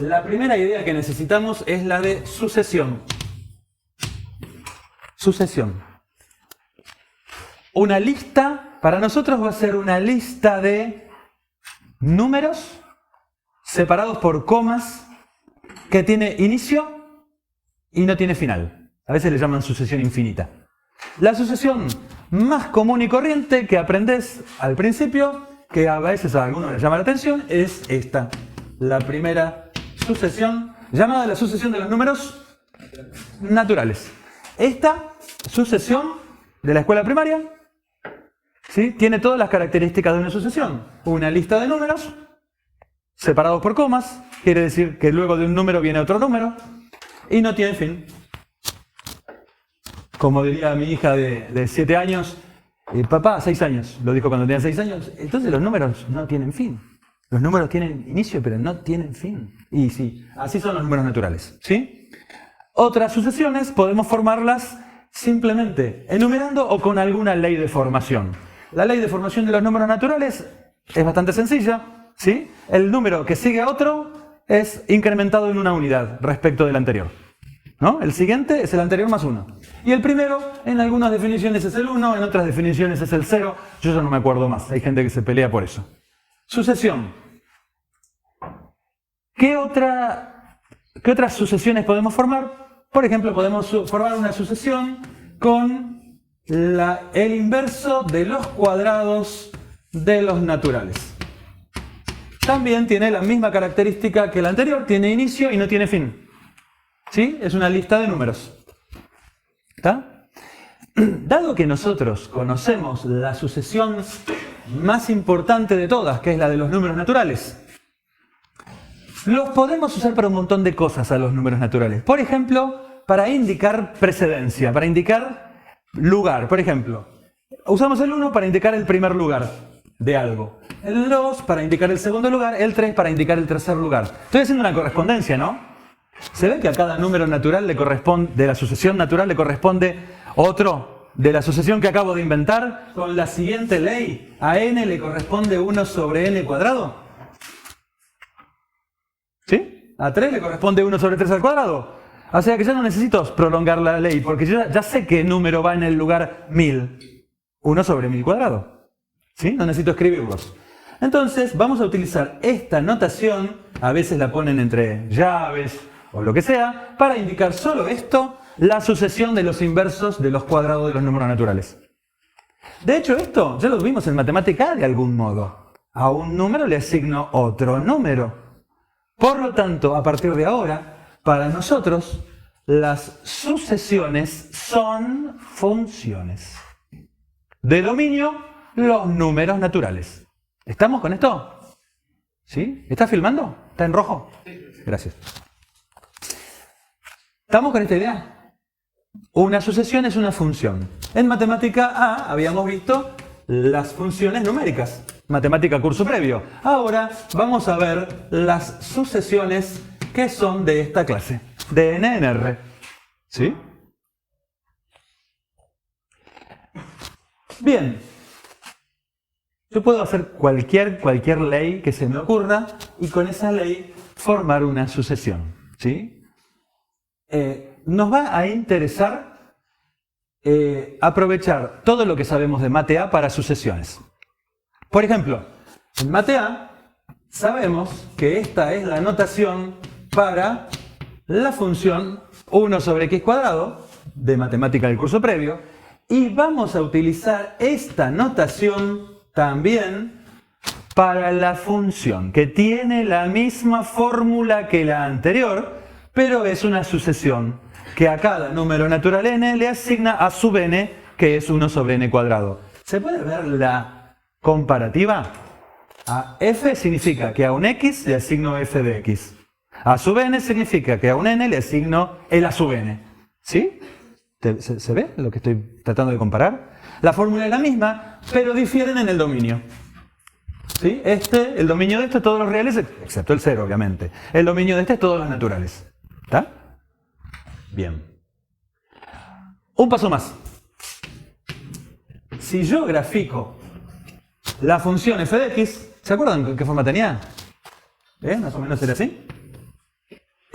La primera idea que necesitamos es la de sucesión. Sucesión. Una lista, para nosotros va a ser una lista de números separados por comas que tiene inicio y no tiene final. A veces le llaman sucesión infinita. La sucesión más común y corriente que aprendés al principio, que a veces a algunos les llama la atención, es esta. La primera sucesión, llamada la sucesión de los números naturales. Esta sucesión de la escuela primaria, ¿sí?, tiene todas las características de una sucesión. Una lista de números separados por comas, quiere decir que luego de un número viene otro número, y no tiene fin. Como diría mi hija de 7 años, papá, 6 años, lo dijo cuando tenía 6 años, entonces los números no tienen fin. Los números tienen inicio, pero no tienen fin. Y sí, así son los números naturales, ¿sí? Otras sucesiones podemos formarlas simplemente enumerando o con alguna ley de formación. La ley de formación de los números naturales es bastante sencilla, ¿sí? El número que sigue a otro es incrementado en una unidad respecto del anterior, ¿no? El siguiente es el anterior más 1. Y el primero, en algunas definiciones es el 1, en otras definiciones es el 0. Yo ya no me acuerdo más, hay gente que se pelea por eso. Sucesión. ¿Qué otras sucesiones podemos formar? Por ejemplo, podemos formar una sucesión con el inverso de los cuadrados de los naturales. También tiene la misma característica que la anterior, tiene inicio y no tiene fin. ¿Sí? Es una lista de números. ¿Está? Dado que nosotros conocemos la sucesión más importante de todas, que es la de los números naturales, los podemos usar para un montón de cosas a los números naturales. Por ejemplo, para indicar precedencia, para indicar lugar. Por ejemplo, usamos el 1 para indicar el primer lugar de algo. El 2 para indicar el segundo lugar, el 3 para indicar el tercer lugar. Estoy haciendo una correspondencia, ¿no? Se ve que a cada número natural le corresponde, de la sucesión natural le corresponde otro de la sucesión que acabo de inventar. Con la siguiente ley, a n le corresponde 1 sobre n cuadrado. ¿Sí? A 3 le corresponde 1 sobre 3 al cuadrado. O sea que ya no necesito prolongar la ley, porque yo ya sé qué número va en el lugar 1000. 1 sobre 1000 cuadrado. ¿Sí? No necesito escribirlos. Entonces vamos a utilizar esta notación, a veces la ponen entre llaves o lo que sea, para indicar solo esto, la sucesión de los inversos de los cuadrados de los números naturales. De hecho, esto ya lo vimos en matemática de algún modo. A un número le asigno otro número. Por lo tanto, a partir de ahora, para nosotros, las sucesiones son funciones. De dominio, los números naturales. ¿Estamos con esto? ¿Sí? ¿Está filmando? ¿Está en rojo? Gracias. ¿Estamos con esta idea? Una sucesión es una función. En matemática A habíamos visto las funciones numéricas. Matemática curso previo. Ahora vamos a ver las sucesiones que son de esta clase, de n en R. ¿Sí? Bien. Yo puedo hacer cualquier ley que se me ocurra y con esa ley formar una sucesión. ¿Sí? Nos va a interesar aprovechar todo lo que sabemos de Mate A para sucesiones. Por ejemplo, en Mate A sabemos que esta es la notación para la función 1 sobre x cuadrado de matemática del curso previo y vamos a utilizar esta notación también para la función que tiene la misma fórmula que la anterior, pero es una sucesión que a cada número natural n le asigna a sub n, que es 1 sobre n cuadrado. ¿Se puede ver la comparativa? A f significa que a un x le asigno f de x. A sub n significa que a un n le asigno el a sub n. ¿Sí? ¿Se ve lo que estoy tratando de comparar? La fórmula es la misma, pero difieren en el dominio. ¿Sí? El dominio de este es todos los reales, excepto el 0, obviamente. El dominio de este es todos los naturales. ¿Está? Bien. Un paso más. Si yo grafico la función f de x, ¿se acuerdan qué forma tenía? Más o menos era así.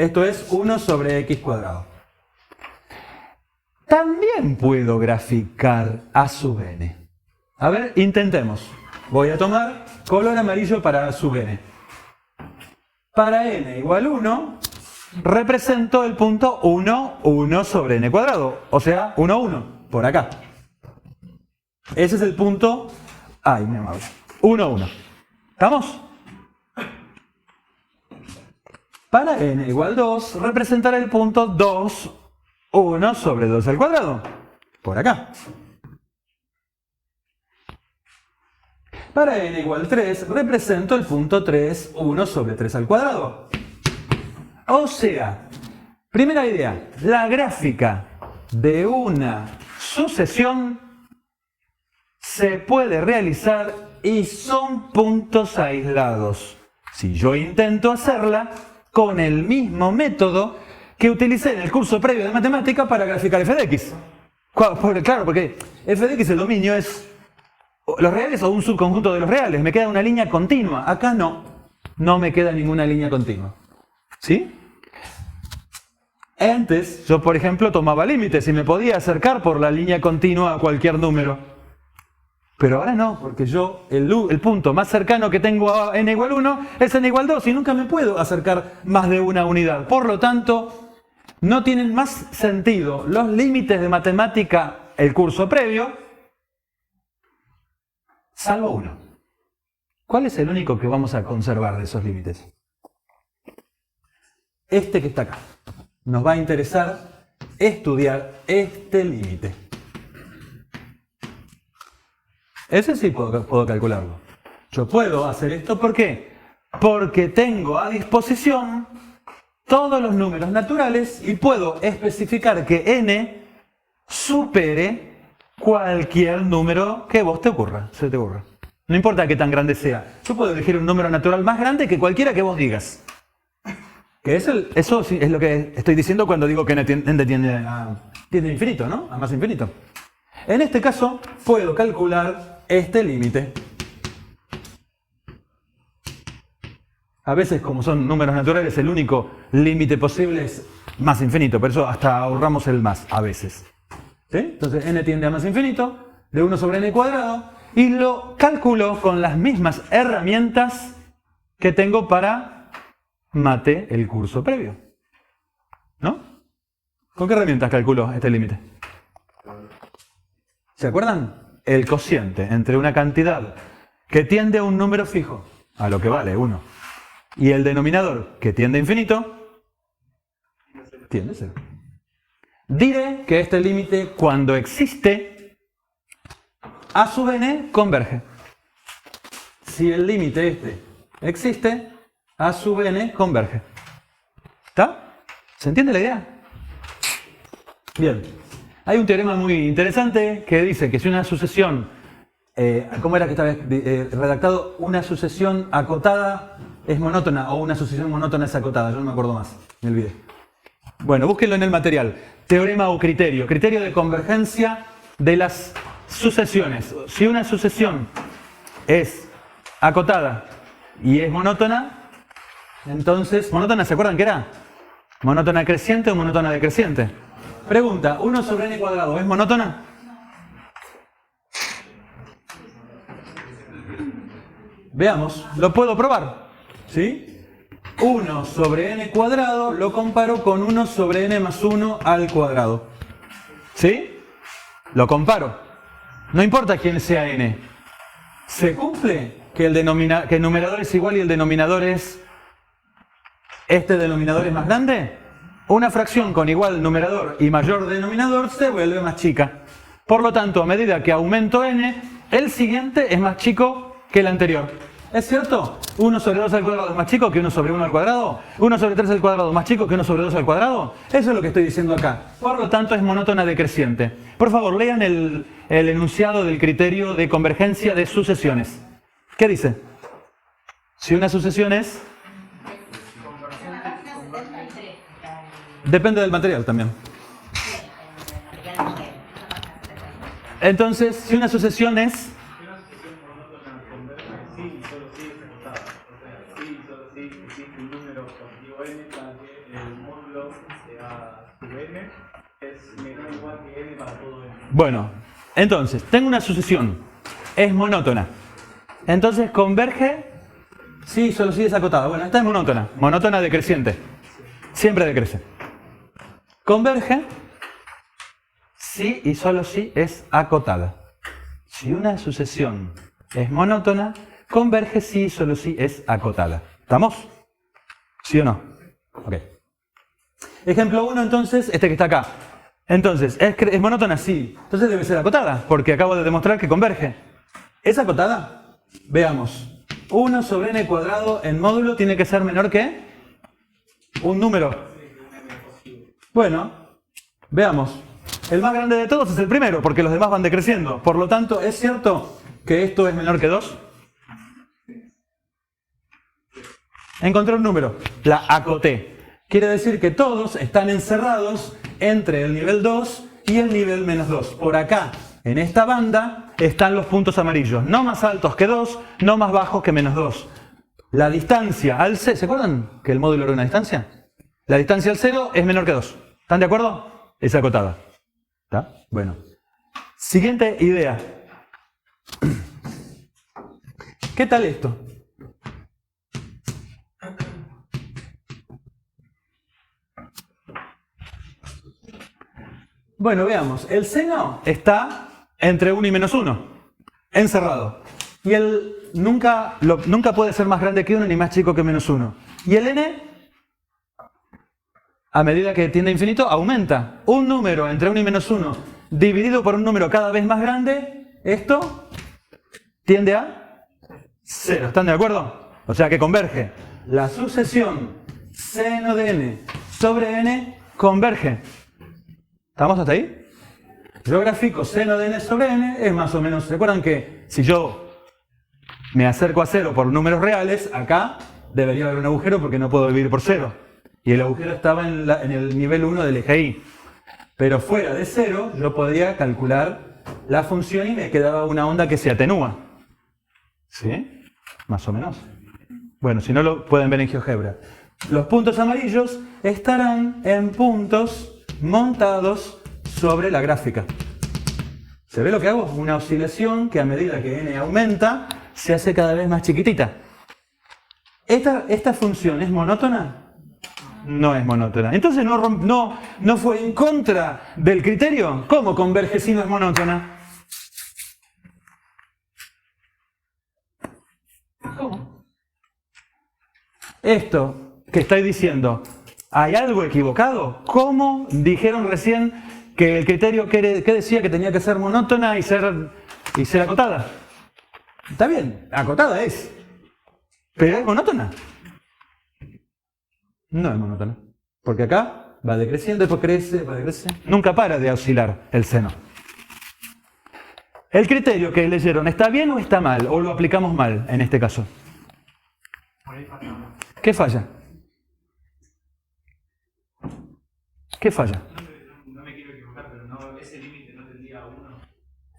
Esto es 1 sobre x cuadrado. También puedo graficar a sub n. A ver, intentemos. Voy a tomar color amarillo para a sub n. Para n igual 1, represento el punto 1, 1 sobre n cuadrado. O sea, 1, 1, por acá. Ese es el punto, ay, mi amable, 1, 1. ¿Estamos? Para n igual 2, representaré el punto 2, 1 sobre 2 al cuadrado. Por acá. Para n igual 3, represento el punto 3, 1 sobre 3 al cuadrado. O sea, primera idea, la gráfica de una sucesión se puede realizar y son puntos aislados. Si yo intento hacerla con el mismo método que utilicé en el curso previo de matemática para graficar f de x. Claro, porque f de x, el dominio es los reales o un subconjunto de los reales. Me queda una línea continua. Acá no. No me queda ninguna línea continua. ¿Sí? Antes, yo por ejemplo tomaba límites y me podía acercar por la línea continua a cualquier número. Pero ahora no, porque yo, el punto más cercano que tengo a n igual 1 es n igual 2 y nunca me puedo acercar más de una unidad. Por lo tanto, no tienen más sentido los límites de matemática, el curso previo, salvo uno. ¿Cuál es el único que vamos a conservar de esos límites? Este que está acá. Nos va a interesar estudiar este límite. Ese sí puedo calcularlo. Yo puedo hacer esto, ¿por qué? Porque tengo a disposición todos los números naturales y puedo especificar que n supere cualquier número que se te ocurra. No importa qué tan grande sea. Yo puedo elegir un número natural más grande que cualquiera que vos digas. Que eso es lo que estoy diciendo cuando digo que n tiende a infinito, ¿no? A más infinito. En este caso, puedo calcular este límite. A veces, como son números naturales, el único límite posible es más infinito. Por eso hasta ahorramos el más, a veces. ¿Sí? Entonces, n tiende a más infinito, de 1 sobre n cuadrado, y lo calculo con las mismas herramientas que tengo para mate el curso previo. ¿No? ¿Con qué herramientas calculo este límite? ¿Se acuerdan? El cociente entre una cantidad que tiende a un número fijo, a lo que vale 1, y el denominador que tiende a infinito, tiende a 0. Diré que este límite, cuando existe, a sub n converge. Si el límite este existe, a sub n converge. ¿Está? ¿Se entiende la idea? Bien. Hay un teorema muy interesante que dice que si una sucesión, ¿cómo era que estaba redactado? Una sucesión acotada es monótona o una sucesión monótona es acotada. Yo no me acuerdo más, me olvidé. Bueno, búsquenlo en el material. Teorema o criterio. Criterio de convergencia de las sucesiones. Si una sucesión es acotada y es monótona, entonces, ¿monótona se acuerdan qué era? ¿Monótona creciente o monótona decreciente? Pregunta, 1 sobre n cuadrado, ¿es monótona? Veamos, lo puedo probar. ¿Sí? 1 sobre n cuadrado lo comparo con 1 sobre n más 1 al cuadrado. ¿Sí? Lo comparo. No importa quién sea n. ¿Se cumple que el numerador es igual y el denominador es... ¿Este denominador es más grande? Una fracción con igual numerador y mayor denominador se vuelve más chica. Por lo tanto, a medida que aumento n, el siguiente es más chico que el anterior. ¿Es cierto? 1 sobre 2 al cuadrado es más chico que 1 sobre 1 al cuadrado. 1 sobre 3 al cuadrado más chico que 1 sobre 2 al cuadrado. Eso es lo que estoy diciendo acá. Por lo tanto, es monótona decreciente. Por favor, lean el enunciado del criterio de convergencia de sucesiones. ¿Qué dice? Si una sucesión es... Depende del material también. Entonces, si una sucesión es... Sí, solo sí es acotada. O sea, sí, solo sí existe un número positivo n para que el Bueno, entonces, tengo una sucesión. Es monótona. Entonces, converge. Sí, solo sí es acotada. Bueno, esta es monótona. Monótona decreciente. Siempre decrece. Converge si y solo si es acotada. Si una sucesión es monótona, converge si y solo si es acotada. ¿Estamos? ¿Sí o no? Ok. Ejemplo 1, entonces, este que está acá. Entonces, ¿es monótona? Sí. Entonces debe ser acotada, porque acabo de demostrar que converge. ¿Es acotada? Veamos. 1 sobre n cuadrado en módulo tiene que ser menor que un número. Bueno, veamos. El más grande de todos es el primero, porque los demás van decreciendo. Por lo tanto, ¿es cierto que esto es menor que 2? Encontré un número. La acoté. Quiere decir que todos están encerrados entre el nivel 2 y el nivel menos 2. Por acá, en esta banda, están los puntos amarillos. No más altos que 2, no más bajos que menos 2. La distancia al 0... ¿Se acuerdan que el módulo era una distancia? La distancia al 0 es menor que 2. ¿Están de acuerdo? Es acotada. ¿Está? Bueno. Siguiente idea. ¿Qué tal esto? Bueno, veamos. El seno está entre 1 y menos 1. Encerrado. Y el nunca puede ser más grande que 1 ni más chico que menos 1. Y el n, a medida que tiende a infinito, aumenta. Un número entre 1 y menos 1 dividido por un número cada vez más grande, esto tiende a 0. ¿Están de acuerdo? O sea que converge. La sucesión seno de n sobre n converge. ¿Estamos hasta ahí? Yo grafico seno de n sobre n, es más o menos... ¿Recuerdan que si yo me acerco a 0 por números reales, acá debería haber un agujero porque no puedo dividir por 0? Y el agujero estaba en el nivel 1 del eje y. Pero fuera de 0, yo podía calcular la función y me quedaba una onda que se atenúa. ¿Sí? Más o menos. Bueno, si no lo pueden ver en GeoGebra. Los puntos amarillos estarán en puntos montados sobre la gráfica. ¿Se ve lo que hago? Una oscilación que a medida que n aumenta, se hace cada vez más chiquitita. ¿Esta función es monótona? No es monótona. Entonces no fue en contra del criterio. ¿Cómo converge si no es monótona? ¿Cómo? Esto que estoy diciendo, ¿hay algo equivocado? ¿Cómo dijeron recién que el criterio que decía que tenía que ser monótona y ser acotada? Está bien, acotada es. ¿Pero es monótona? No es monótona. Porque acá va decreciendo, después crece, va decreciendo. Nunca para de oscilar el seno. ¿El criterio que leyeron está bien o está mal? ¿O lo aplicamos mal en este caso? ¿Qué falla? ¿Qué falla? No me quiero equivocar, pero ese límite no tendía a 1.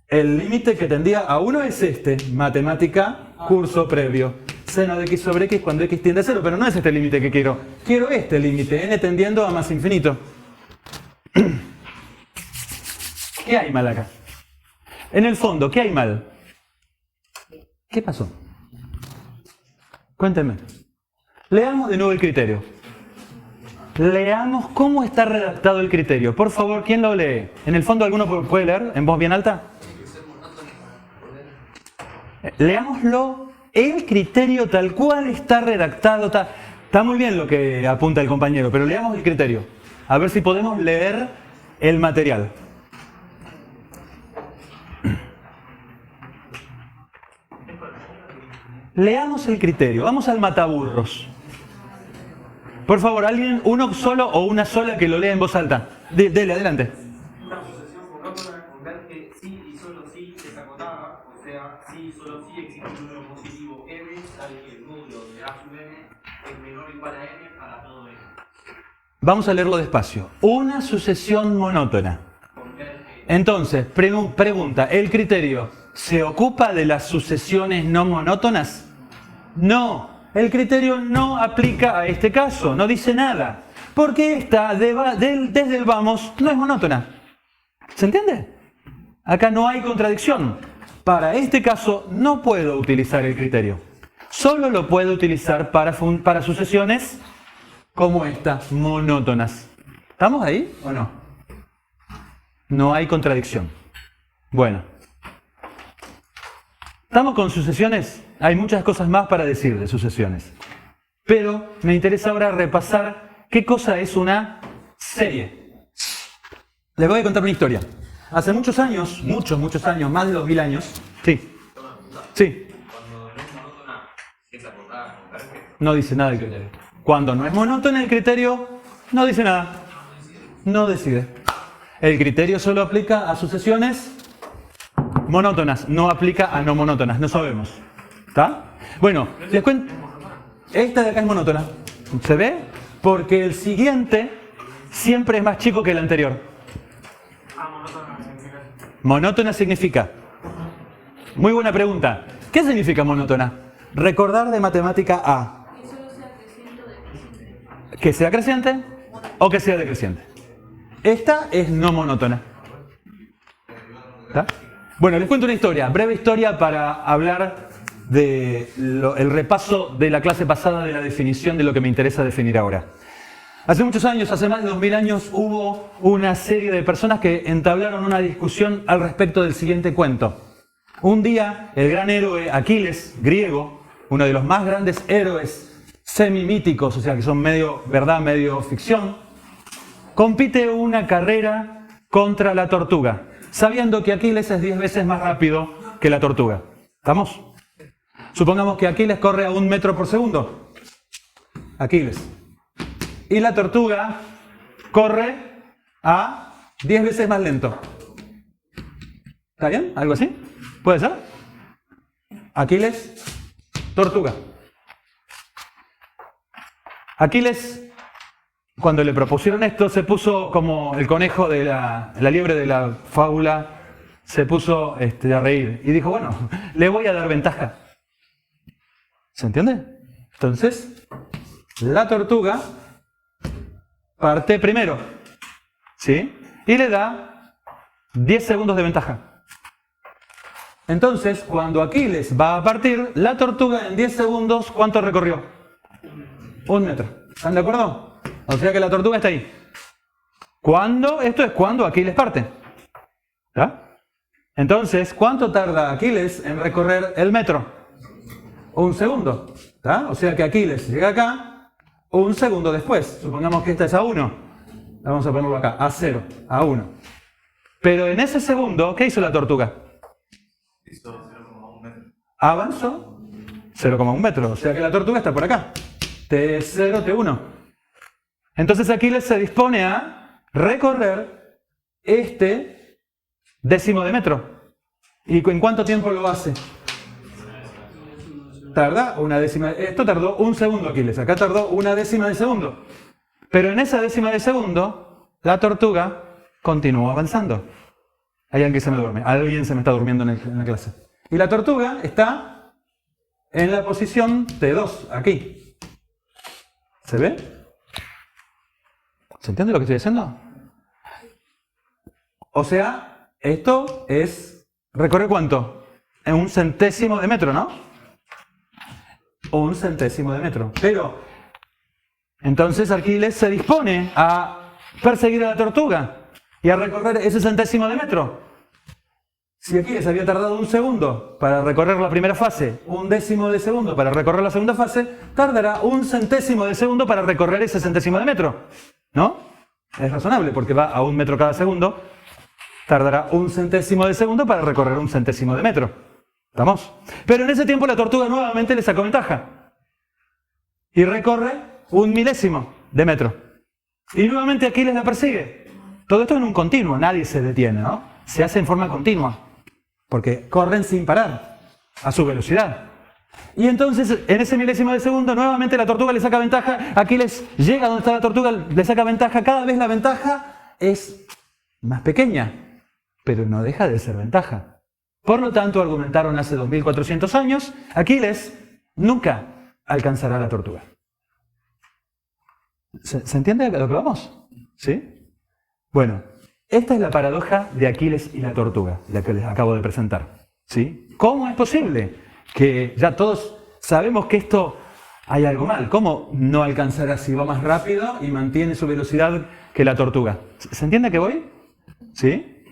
El límite que tendía a 1 es este. Matemática, curso previo. Seno de x sobre x cuando x tiende a 0, pero no es este límite que quiero. Quiero este límite, n tendiendo a más infinito. ¿Qué hay mal acá? En el fondo, ¿qué hay mal? ¿Qué pasó? Cuéntenme. Leamos de nuevo el criterio. Leamos cómo está redactado el criterio. Por favor, ¿quién lo lee? En el fondo, ¿alguno puede leer en voz bien alta? Leámoslo. El criterio tal cual está redactado. Está muy bien lo que apunta el compañero, pero leamos el criterio. A ver si podemos leer el material. Leamos el criterio. Vamos al mataburros. Por favor, alguien, uno solo o una sola que lo lea en voz alta. Dele, adelante. Una sucesión monótona converge si y solo si es acotada, o sea, si y solo si existe un número positivo m, tal que el módulo de a sub n es menor o igual a n para todo n. Vamos a leerlo despacio. Una sucesión monótona. Entonces, pregunta, ¿el criterio se ocupa de las sucesiones no monótonas? No. El criterio no aplica a este caso, no dice nada. Porque esta, desde el vamos, no es monótona. ¿Se entiende? Acá no hay contradicción. Para este caso no puedo utilizar el criterio. Solo lo puedo utilizar para sucesiones como esta, monótonas. ¿Estamos ahí o no? No hay contradicción. Bueno. ¿Estamos con sucesiones? Hay muchas cosas más para decir de sucesiones. Pero me interesa ahora repasar qué cosa es una serie. Les voy a contar una historia. Hace muchos años, muchos años, más de 2000 años. Sí. Sí. Cuando no es monótona, si es acotada, converge. No dice nada el criterio. Cuando no es monótona el criterio, no dice nada. No decide. El criterio solo aplica a sucesiones monótonas, no aplica a no monótonas, no sabemos. ¿Está? Bueno, les cuento. Esta de acá es monótona. ¿Se ve? Porque el siguiente siempre es más chico que el anterior. Monótona significa. Muy buena pregunta. ¿Qué significa monótona? Recordar de matemática A. Que solo sea creciente o decreciente. ¿Que sea creciente o que sea decreciente? Esta es no monótona. ¿Está? Bueno, les cuento una historia, breve historia para hablar del repaso de la clase pasada de la definición de lo que me interesa definir ahora. Hace muchos años, hace más de 2000 años, hubo una serie de personas que entablaron una discusión al respecto del siguiente cuento. Un día, el gran héroe Aquiles, griego, uno de los más grandes héroes semimíticos, o sea que son medio verdad, medio ficción, compite una carrera contra la tortuga, sabiendo que Aquiles es 10 veces más rápido que la tortuga. ¿Estamos? Supongamos que Aquiles corre a 1 metro por segundo. Aquiles. Y la tortuga corre a 10 veces más lento. ¿Está bien? ¿Algo así? ¿Puede ser? Aquiles, tortuga. Aquiles, cuando le propusieron esto, se puso como el conejo de la liebre de la fábula, se puso a reír. Y dijo, bueno, le voy a dar ventaja. ¿Se entiende? Entonces, la tortuga parte primero, ¿sí? Y le da 10 segundos de ventaja. Entonces, cuando Aquiles va a partir, la tortuga en 10 segundos, ¿cuánto recorrió? 1 metro. ¿Están de acuerdo? O sea que la tortuga está ahí. ¿Cuándo? Esto es cuando Aquiles parte. ¿Ya? Entonces, ¿cuánto tarda Aquiles en recorrer el metro? 1 segundo. ¿Ya? O sea que Aquiles llega acá 1 segundo después. Supongamos que esta es A1. Vamos a ponerlo acá, A0, A1. Pero en ese segundo, ¿qué hizo la tortuga? Hizo 0,1 metro. Avanzó 0,1 metro. O sea que la tortuga está por acá. T0, T1. Entonces Aquiles se dispone a recorrer este décimo de metro. ¿Y en cuánto tiempo lo hace? Tarda una décima. Esto tardó 1 segundo Aquiles. Acá tardó una décima de segundo. Pero en esa décima de segundo, la tortuga continuó avanzando. Hay alguien que se me duerme. Alguien se me está durmiendo en la clase. Y la tortuga está en la posición T2, aquí. ¿Se ve? ¿Se entiende lo que estoy diciendo? O sea, esto es... ¿Recorre cuánto? En 1 centésimo de metro, ¿no? 1 centésimo de metro. Pero, entonces Aquiles se dispone a perseguir a la tortuga y a recorrer ese centésimo de metro. Si Aquiles había tardado 1 segundo para recorrer la primera fase, 1 décimo de segundo para recorrer la segunda fase, tardará 1 centésimo de segundo para recorrer ese centésimo de metro. ¿No? Es razonable porque va a 1 metro cada segundo, tardará 1 centésimo de segundo para recorrer 1 centésimo de metro. ¿Estamos? Pero en ese tiempo la tortuga nuevamente le sacó ventaja. Y recorre 1 milésimo de metro. Y nuevamente Aquiles la persigue. Todo esto en un continuo, nadie se detiene, ¿no? Se hace en forma continua. Porque corren sin parar, a su velocidad. Y entonces, en ese milésimo de segundo, nuevamente la tortuga le saca ventaja. Aquiles llega donde está la tortuga, le saca ventaja. Cada vez la ventaja es más pequeña, pero no deja de ser ventaja. Por lo tanto, argumentaron hace 2400 años, Aquiles nunca alcanzará a la tortuga. ¿Se entiende a lo que vamos? ¿Sí? Bueno, Esta es la paradoja de Aquiles y la tortuga, la que les acabo de presentar. ¿Sí? ¿Cómo es posible que ya todos sabemos que esto hay algo mal? ¿Cómo no alcanzará si va más rápido y mantiene su velocidad que la tortuga? ¿Se entiende a qué voy? ¿Sí?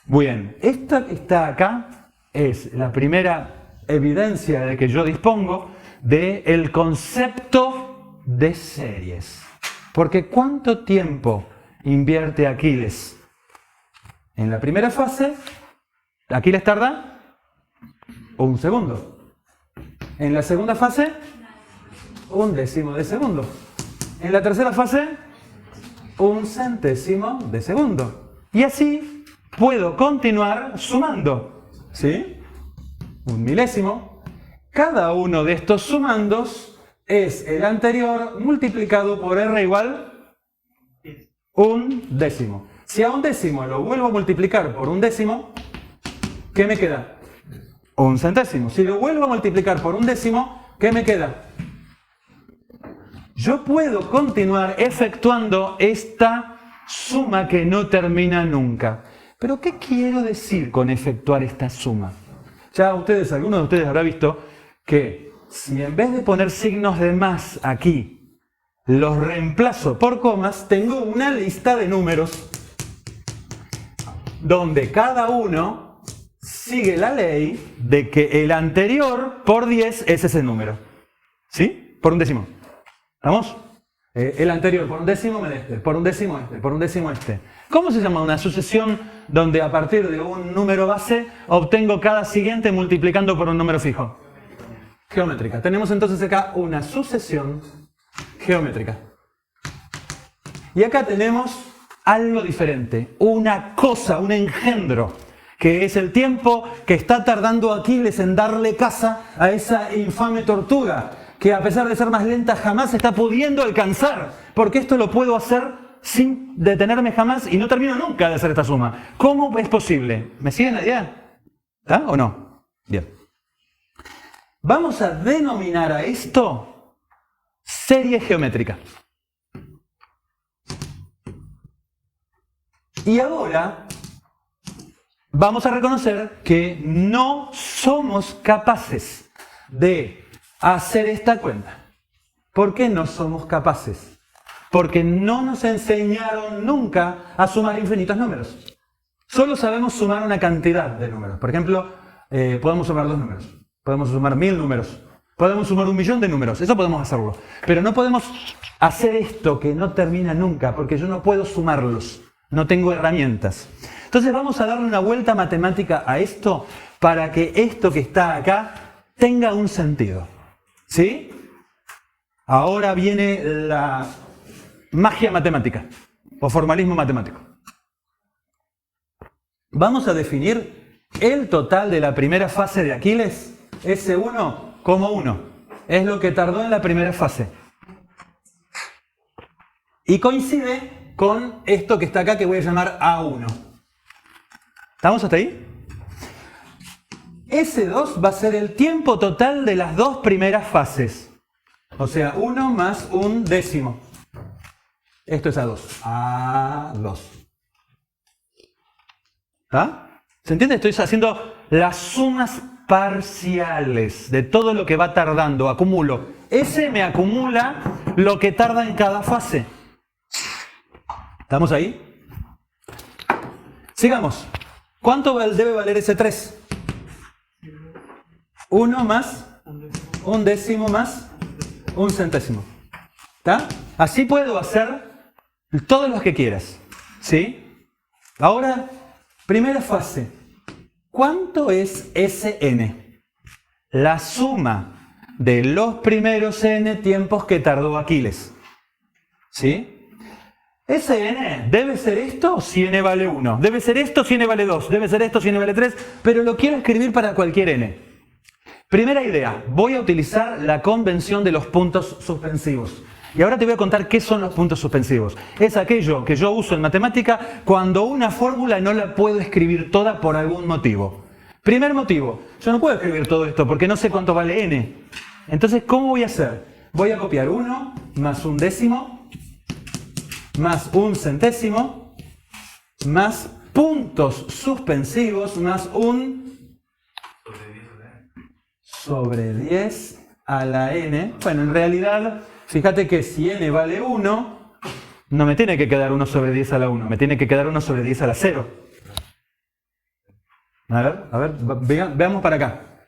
Muy bien. Esta que está acá es la primera evidencia de que yo dispongo del concepto de series. Porque ¿cuánto tiempo invierte Aquiles? En la primera fase, Aquiles tarda 1 segundo. En la segunda fase, 1/10 de segundo. En la tercera fase, 1/100 de segundo. Y así puedo continuar sumando. ¿Sí? 1 milésimo. Cada uno de estos sumandos es el anterior multiplicado por R igual 1/10. Si a 1/10 lo vuelvo a multiplicar por 1/10, ¿qué me queda? 1/100. Si lo vuelvo a multiplicar por 1/10, ¿qué me queda? Yo puedo continuar efectuando esta suma que no termina nunca. ¿Pero qué quiero decir con efectuar esta suma? Ya algunos de ustedes habrán visto que si en vez de poner signos de más aquí, los reemplazo por comas, tengo una lista de números donde cada uno sigue la ley de que el anterior por 10 es ese número. ¿Sí? Por 1/10. ¿Vamos? El anterior por 1/10 me da este, por 1/10 este, por 1/10 este. ¿Cómo se llama una sucesión donde a partir de un número base obtengo cada siguiente multiplicando por un número fijo? Geométrica. Tenemos entonces acá una sucesión geométrica. Y acá tenemos algo diferente, una cosa, un engendro, que es el tiempo que está tardando Aquiles en darle caza a esa infame tortuga, que a pesar de ser más lenta jamás está pudiendo alcanzar, porque esto lo puedo hacer sin detenerme jamás y no termino nunca de hacer esta suma. ¿Cómo es posible? ¿Me siguen la idea? ¿Está o no? Bien. Vamos a denominar a esto serie geométrica. Y ahora vamos a reconocer que no somos capaces de hacer esta cuenta. ¿Por qué no somos capaces? Porque no nos enseñaron nunca a sumar infinitos números. Solo sabemos sumar una cantidad de números. Por ejemplo, podemos sumar 2 números. Podemos sumar 1000 números. Podemos sumar 1.000.000 de números. Eso podemos hacerlo. Pero no podemos hacer esto que no termina nunca, porque yo no puedo sumarlos. No tengo herramientas. Entonces vamos a darle una vuelta matemática a esto para que esto que está acá tenga un sentido. ¿Sí? Ahora viene la magia matemática o formalismo matemático. Vamos a definir el total de la primera fase de Aquiles, S1, como 1. Es lo que tardó en la primera fase. Y coincide con esto que está acá que voy a llamar A1. ¿Estamos hasta ahí? S2 va a ser el tiempo total de las dos primeras fases. O sea, 1 más 1/10. Esto es A2. A2. ¿Está? ¿Se entiende? Estoy haciendo las sumas parciales de todo lo que va tardando. Acumulo. S me acumula lo que tarda en cada fase. ¿Estamos ahí? Sigamos. ¿Cuánto debe valer ese 3? 1 más 1/10 más 1/100. ¿Está? Así puedo hacer todos los que quieras. ¿Sí? Ahora, primera fase. ¿Cuánto es Sn? La suma de los primeros n tiempos que tardó Aquiles. ¿Sí? Sn debe ser esto si n vale 1. Debe ser esto si n vale 2. Debe ser esto si n vale 3. Pero lo quiero escribir para cualquier n. Primera idea. Voy a utilizar la convención de los puntos suspensivos. Y ahora te voy a contar qué son los puntos suspensivos. Es aquello que yo uso en matemática cuando una fórmula no la puedo escribir toda por algún motivo. Primer motivo. Yo no puedo escribir todo esto porque no sé cuánto vale n. Entonces, ¿cómo voy a hacer? Voy a copiar 1 más 1/10 más 1/100 más puntos suspensivos más un sobre 10 a la n. Bueno, en realidad, fíjate que si n vale 1, no me tiene que quedar 1 sobre 10 a la 1, me tiene que quedar 1 sobre 10 a la 0. A ver, veamos para acá.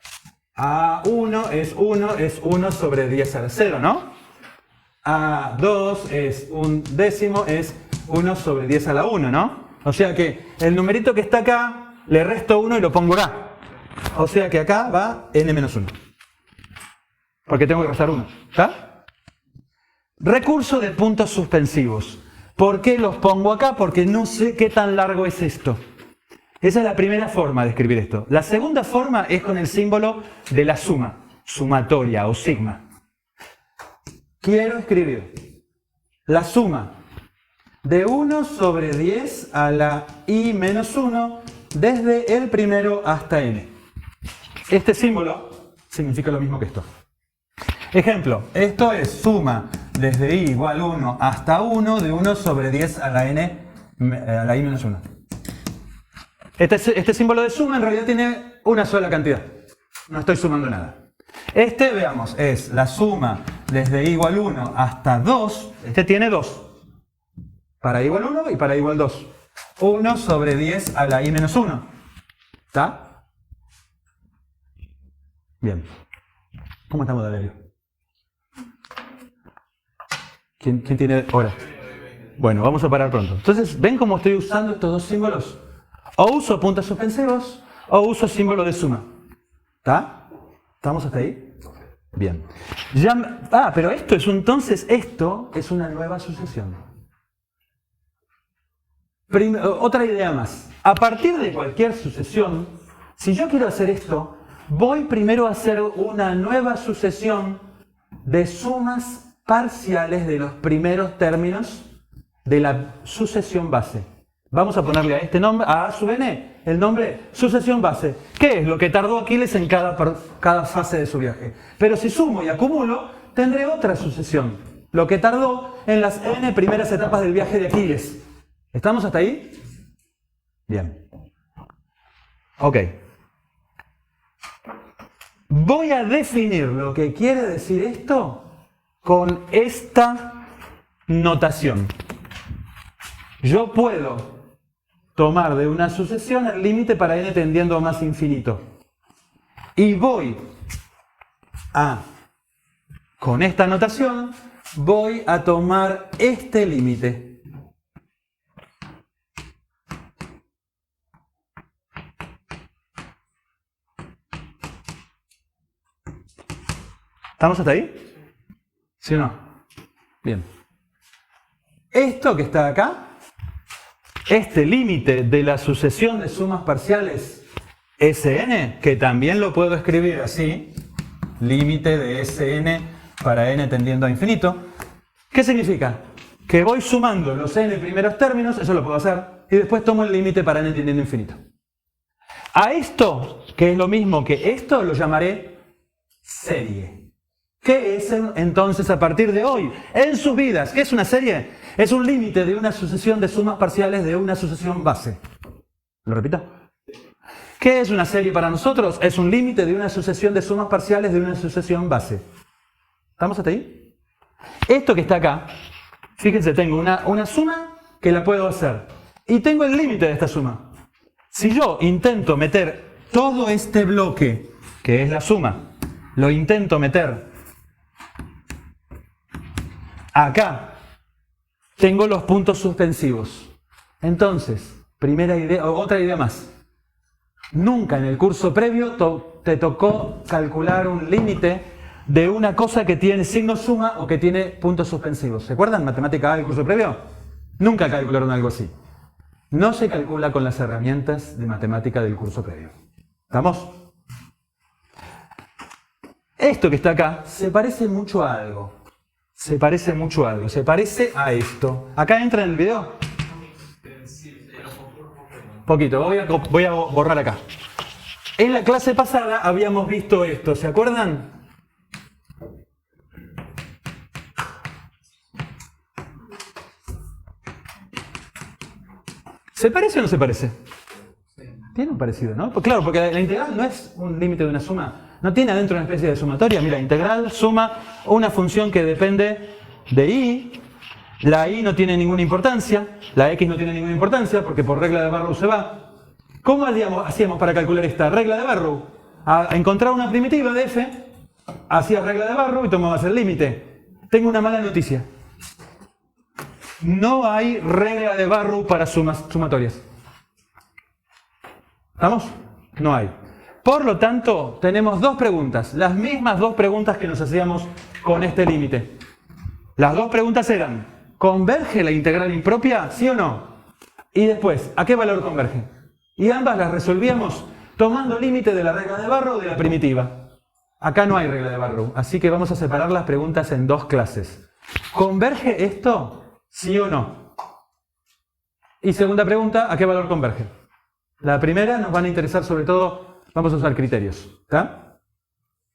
A1 es 1 sobre 10 a la 0, ¿no? A2 es un décimo, es 1 sobre 10 a la 1, ¿no? O sea que el numerito que está acá, le resto 1 y lo pongo acá. O sea que acá va n menos 1. Porque tengo que restar 1. ¿Está? Recurso de puntos suspensivos. ¿Por qué los pongo acá? Porque no sé qué tan largo es esto. Esa es la primera forma de escribir esto. La segunda forma es con el símbolo de la suma, sumatoria o sigma. Quiero escribir la suma de 1 sobre 10 a la i menos 1 desde el primero hasta n. Este símbolo significa lo mismo que esto. Ejemplo, esto es suma desde i igual 1 hasta 1 de 1 sobre 10 a la n a la i menos 1. Este símbolo de suma en realidad tiene una sola cantidad. No estoy sumando nada. Este, veamos, es la suma desde i igual 1 hasta 2. Este tiene 2. Para i igual 1 y para i igual 2. 1 sobre 10 a la i menos 1. ¿Está? Bien. ¿Cómo estamos, Valerio? ¿Quién tiene hora? Bueno, vamos a parar pronto. Entonces, ¿ven cómo estoy usando estos dos símbolos? O uso puntos suspensivos o uso símbolo de suma. ¿Está? ¿Estamos hasta ahí? Bien. Pero esto es una nueva sucesión. Otra idea más. A partir de cualquier sucesión, si yo quiero hacer esto, voy primero a hacer una nueva sucesión de sumas parciales de los primeros términos de la sucesión base. Vamos a ponerle a este nombre, a sub n, el nombre sucesión base. ¿Qué es lo que tardó Aquiles en cada fase de su viaje? Pero si sumo y acumulo, tendré otra sucesión. Lo que tardó en las n primeras etapas del viaje de Aquiles. ¿Estamos hasta ahí? Bien. Ok. Voy a definir lo que quiere decir esto con esta notación. Yo puedo tomar de una sucesión el límite para n tendiendo a más infinito. Y con esta notación, voy a tomar este límite. ¿Estamos hasta ahí? ¿Sí o no? Bien. Esto que está acá, este límite de la sucesión de sumas parciales Sn, que también lo puedo escribir así, límite de Sn para n tendiendo a infinito, ¿qué significa? Que voy sumando los n primeros términos, eso lo puedo hacer, y después tomo el límite para n tendiendo a infinito. A esto, que es lo mismo que esto, lo llamaré serie. ¿Qué es entonces a partir de hoy? En sus vidas, ¿qué es una serie? Es un límite de una sucesión de sumas parciales de una sucesión base. ¿Lo repito? ¿Qué es una serie para nosotros? Es un límite de una sucesión de sumas parciales de una sucesión base. ¿Estamos hasta ahí? Esto que está acá, fíjense, tengo una suma que la puedo hacer. Y tengo el límite de esta suma. Si yo intento meter todo este bloque, que es la suma, lo intento meter acá, tengo los puntos suspensivos. Entonces, otra idea más. Nunca en el curso previo te tocó calcular un límite de una cosa que tiene signo suma o que tiene puntos suspensivos. ¿Se acuerdan? Matemática A del curso previo. Nunca calcularon algo así. No se calcula con las herramientas de matemática del curso previo. ¿Estamos? Esto que está acá se parece mucho a algo. Se parece a esto. ¿Acá entra en el video? Poquito, voy a borrar acá. En la clase pasada habíamos visto esto, ¿se acuerdan? ¿Se parece o no se parece? Tiene un parecido, ¿no? Pues claro, porque la integral no es un límite de una suma. No tiene adentro una especie de sumatoria. Mira, integral suma una función que depende de y. La y no tiene ninguna importancia. La x no tiene ninguna importancia porque por regla de Barrow se va. ¿Cómo hacíamos para calcular esta regla de Barrow? A encontrar una primitiva de f, hacías regla de Barrow y tomabas el límite. Tengo una mala noticia. No hay regla de Barrow para sumatorias. ¿Estamos? No hay. Por lo tanto, tenemos dos preguntas. Las mismas dos preguntas que nos hacíamos con este límite. Las dos preguntas eran, ¿converge la integral impropia? ¿Sí o no? Y después, ¿a qué valor converge? Y ambas las resolvíamos tomando límite de la regla de Barrow o de la primitiva. Acá no hay regla de Barrow, así que vamos a separar las preguntas en dos clases. ¿Converge esto? ¿Sí o no? Y segunda pregunta, ¿a qué valor converge? La primera nos van a interesar sobre todo, vamos a usar criterios. ¿Está?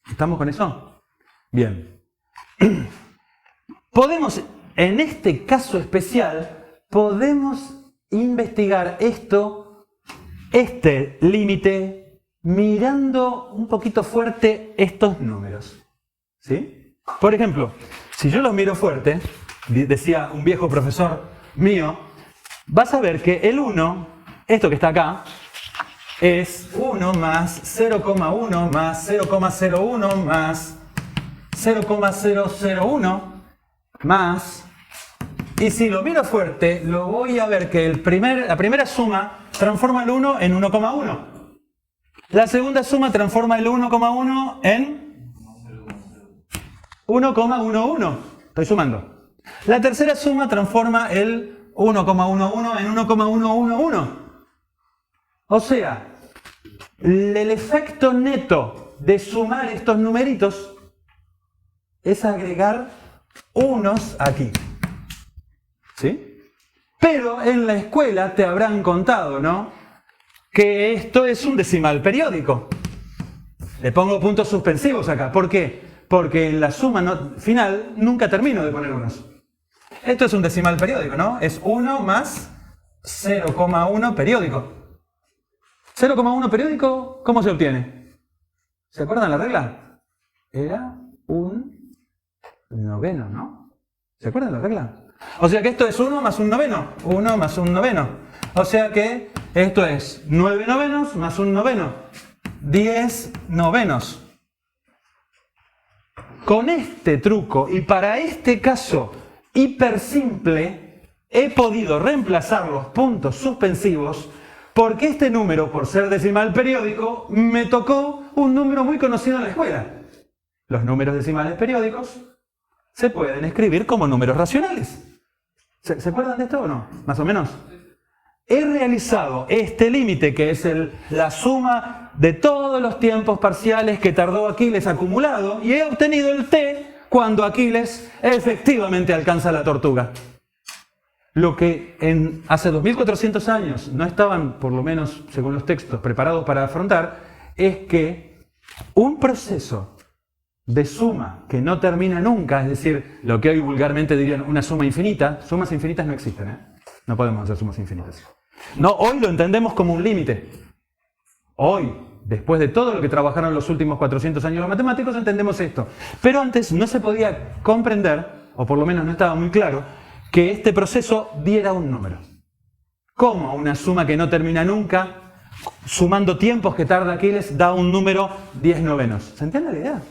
¿Estamos con eso? Bien. Podemos, en este caso especial, podemos investigar este límite, mirando un poquito fuerte estos números. ¿Sí? Por ejemplo, si yo los miro fuerte, decía un viejo profesor mío, vas a ver que el 1, esto que está acá, es 1 más 0,1 más 0,01 más 0,001 más... Y si lo miro fuerte, lo voy a ver que la primera suma transforma el 1 en 1,1. La segunda suma transforma el 1,1 en 1,11. Estoy sumando. La tercera suma transforma el 1,11 en 1,111. O sea, el efecto neto de sumar estos numeritos es agregar unos aquí. ¿Sí? Pero en la escuela te habrán contado, ¿no? Que esto es un decimal periódico. Le pongo puntos suspensivos acá. ¿Por qué? Porque en la suma final nunca termino de poner unos. Esto es un decimal periódico, ¿no? Es 1 más 0,1 periódico. 0,1 periódico, ¿cómo se obtiene? ¿Se acuerdan la regla? Era un noveno, ¿no? ¿Se acuerdan la regla? O sea que esto es 1 más un noveno. 1 más un noveno. O sea que esto es 9 novenos más un noveno. 10 novenos. Con este truco y para este caso hiper simple, he podido reemplazar los puntos suspensivos porque este número, por ser decimal periódico, me tocó un número muy conocido en la escuela. Los números decimales periódicos se pueden escribir como números racionales. ¿Se acuerdan de esto o no? Más o menos. He realizado este límite, que es la suma de todos los tiempos parciales que tardó Aquiles acumulado, y he obtenido el t cuando Aquiles efectivamente alcanza la tortuga. Lo que hace 2400 años no estaban, por lo menos según los textos, preparados para afrontar, es que un proceso de suma que no termina nunca, es decir, lo que hoy vulgarmente dirían una suma infinita. Sumas infinitas no existen, ¿eh? No podemos hacer sumas infinitas. No, hoy lo entendemos como un límite. Hoy, después de todo lo que trabajaron los últimos 400 años los matemáticos, entendemos esto. Pero antes no se podía comprender, o por lo menos no estaba muy claro, que este proceso diera un número. ¿Cómo una suma que no termina nunca, sumando tiempos que tarda Aquiles, da un número 10 novenos? ¿Se entiende la idea?